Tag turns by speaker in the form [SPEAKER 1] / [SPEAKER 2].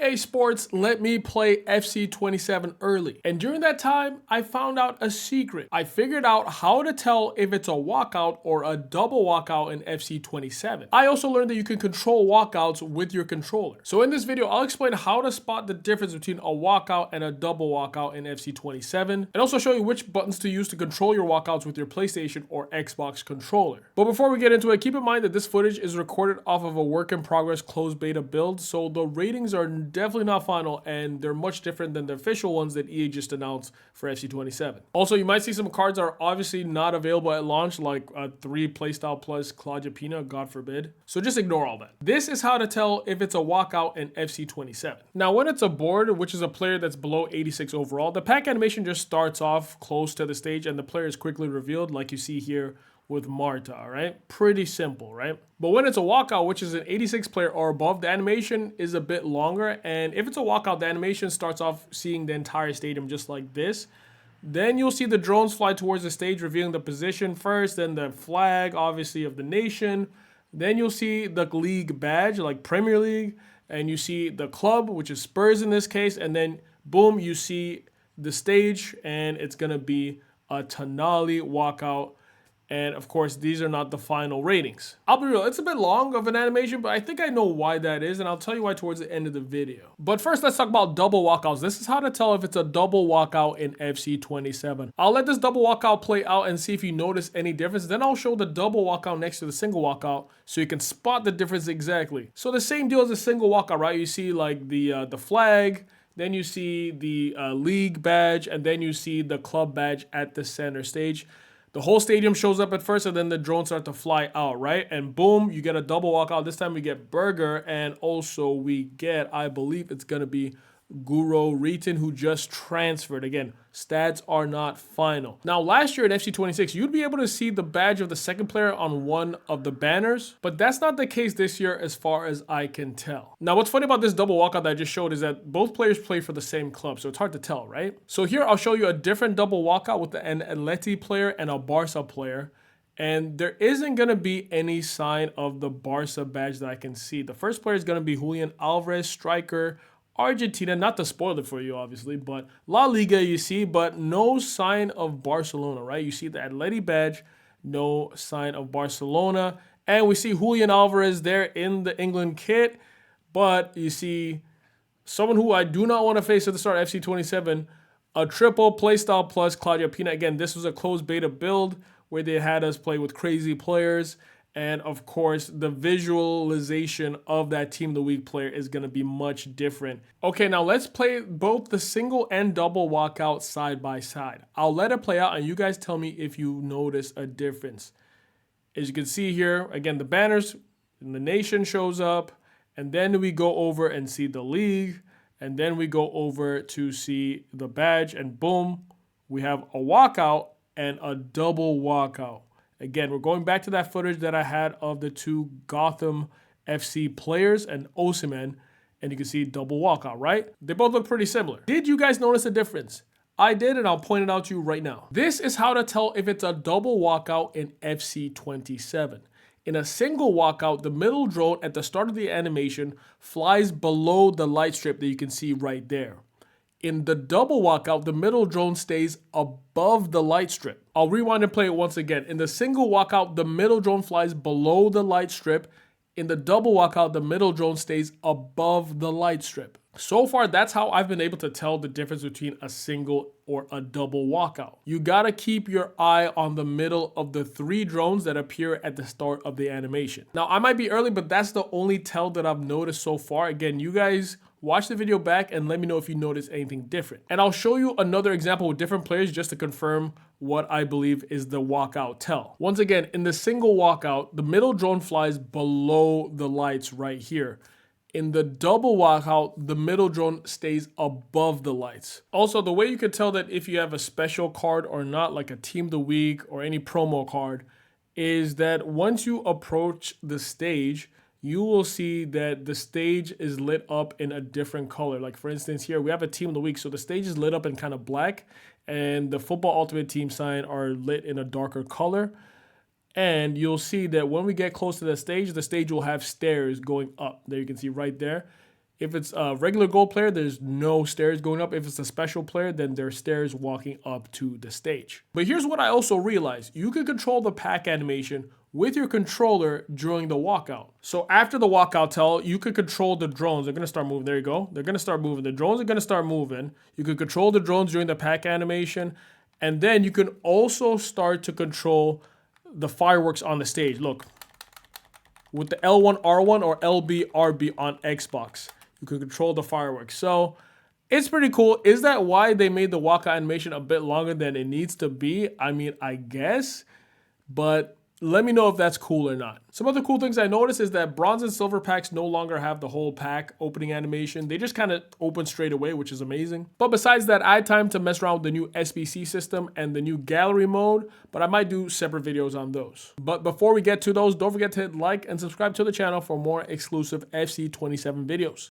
[SPEAKER 1] EA Sports let me play FC27 early. And during that time, I found out a secret. I figured out how to tell if it's a walkout or a double walkout in FC27. I also learned that you can control walkouts with your controller. So in this video, I'll explain how to spot the difference between a walkout and a double walkout in FC27, and also show you which buttons to use to control your walkouts with your PlayStation or Xbox controller. But before we get into it, keep in mind that this footage is recorded off of a work in progress closed beta build, so the ratings are definitely not final and they're much different than the official ones that EA just announced for FC27. Also, you might see some cards that are obviously not available at launch, like a 3 playstyle plus Claudia Pina, God forbid. So just ignore all that. This is how to tell if it's a walkout in FC27. Now, when it's a board, which is a player that's below 86 overall, the pack animation just starts off close to the stage and the player is quickly revealed, like you see here with Marta, all right? Pretty simple, right? But when it's a walkout, which is an 86 player or above, the animation is a bit longer. And if it's a walkout, the animation starts off seeing the entire stadium just like this. Then you'll see the drones fly towards the stage, revealing the position first, then the flag, obviously, of the nation. Then you'll see the league badge, like Premier League, and you see the club, which is Spurs in this case, and then boom, you see the stage, and it's gonna be a Tonali walkout. And of course, these are not the final ratings. I'll be real, it's a bit long of an animation, but I think I know why that is, and I'll tell you why towards the end of the video. But first, let's talk about double walkouts. This is how to tell if it's a double walkout in FC27. I'll let this double walkout play out and see if you notice any difference. Then I'll show the double walkout next to the single walkout so you can spot the difference exactly. So the same deal as a single walkout, right? You see like the flag, then you see the league badge, and then you see the club badge at the center stage. The whole stadium shows up at first, and then the drones start to fly out, right? And boom, you get a double walkout. This time we get Berger, and also we get, I believe it's going to be Guro Ritin, who just transferred. Again, stats are not final. Now, last year at FC26, you'd be able to see the badge of the second player on one of the banners, but that's not the case this year as far as I can tell. Now, what's funny about this double walkout that I just showed is that both players play for the same club, so it's hard to tell, right? So here, I'll show you a different double walkout with an Atleti player and a Barca player, and there isn't going to be any sign of the Barca badge that I can see. The first player is going to be Julian Alvarez, striker, Argentina, not to spoil it for you, obviously, but La Liga you see, but no sign of Barcelona, right? You see the Atleti badge, no sign of Barcelona. And we see Julian Alvarez there in the England kit, but you see someone who I do not want to face at the start of FC27, a triple playstyle plus Claudia Pina. Again, this was a closed beta build where they had us play with crazy players. And of course, the visualization of that Team of the Week player is going to be much different. Okay, now let's play both the single and double walkout side by side. I'll let it play out and you guys tell me if you notice a difference. As you can see here, again, the banners and the nation shows up. And then we go over and see the league. And then we go over to see the badge. And boom, we have a walkout and a double walkout. Again, we're going back to that footage that I had of the two Gotham FC players and Osimhen, and you can see double walkout, right? They both look pretty similar. Did you guys notice a difference? I did, and I'll point it out to you right now. This is how to tell if it's a double walkout in FC27. In a single walkout, the middle drone at the start of the animation flies below the light strip that you can see right there. In the double walkout, the middle drone stays above the light strip. I'll rewind and play it once again. In the single walkout, the middle drone flies below the light strip. In the double walkout, the middle drone stays above the light strip. So far, that's how I've been able to tell the difference between a single or a double walkout. You gotta keep your eye on the middle of the 3 drones that appear at the start of the animation. Now, I might be early, but that's the only tell that I've noticed so far. Again, you guys watch the video back and let me know if you notice anything different. And I'll show you another example with different players just to confirm what I believe is the walkout tell. Once again, in the single walkout, the middle drone flies below the lights right here. In the double walkout, the middle drone stays above the lights. Also, the way you can tell that if you have a special card or not, like a Team of the Week or any promo card, is that once you approach the stage, you will see that the stage is lit up in a different color. Like for instance, here we have a Team of the Week. So the stage is lit up in kind of black and the Football Ultimate Team sign are lit in a darker color. And you'll see that when we get close to the stage will have stairs going up. There you can see right there. If it's a regular gold player, there's no stairs going up. If it's a special player, then there's stairs walking up to the stage. But here's what I also realized. You can control the pack animation with your controller during the walkout. So after the walkout tell, you could control the drones. They're gonna start moving. There you go. They're gonna start moving. The drones are gonna start moving. You can control the drones during the pack animation. And then you can also start to control the fireworks on the stage. Look, with the L1R1 or LBRB on Xbox, you can control the fireworks. So it's pretty cool. Is that why they made the walkout animation a bit longer than it needs to be? I mean, I guess, but let me know if that's cool or not. Some other cool things I noticed is that bronze and silver packs no longer have the whole pack opening animation. They just kind of open straight away, which is amazing. But besides that, I had time to mess around with the new SBC system and the new gallery mode, but I might do separate videos on those. But before we get to those, don't forget to hit like and subscribe to the channel for more exclusive FC27 videos.